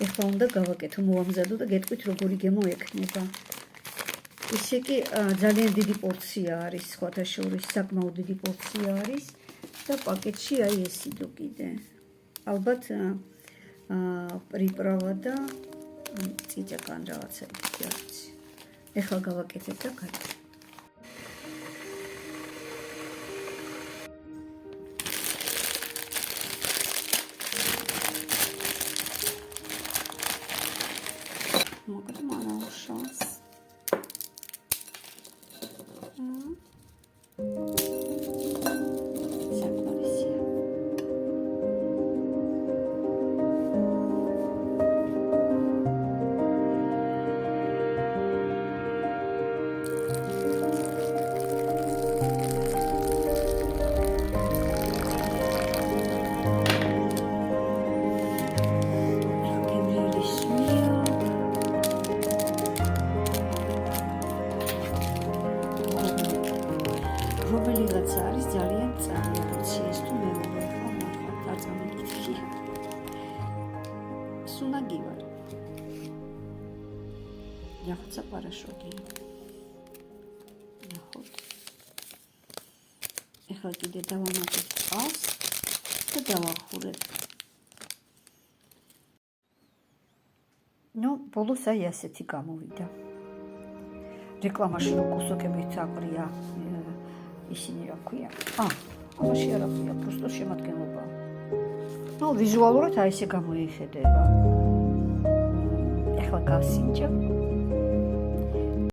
ეხლა უნდა გავაკეთო, მოვამზადო და გეტყვით როგორი გემო ექნება. ისე კი ძალიან დიდი პორცია არის, სხვათა შორის საკმაოდ დიდი პორცია არის და პაკეტში აი ეს იდო კიდე. ალბათ პრიპრავა და წიწაკან რაღაცა იქნება არც. ეხლა გავაკეთებ და გაიგე. მოკლედ მარაუშავს. რომელიღაც არის ძალიან წამოწი ეს თუ მე ხო ნახავ და წამიკითხი სუნაგი ვარ ნახოცა პარაშოკი ნახოთ ეხლა კიდე დავამატებ წყალს და დავახურებ ნუ ბოლოს აი ასეთი გამოვიდა რეკლამაში რო კუსოკებით აყრია ისინი რა ქვია? ამაში არ აქვია, просто შემადგენლობა. ვიზუალურად აი ესე გამოიხედება. ეხლა გავსინჯებ.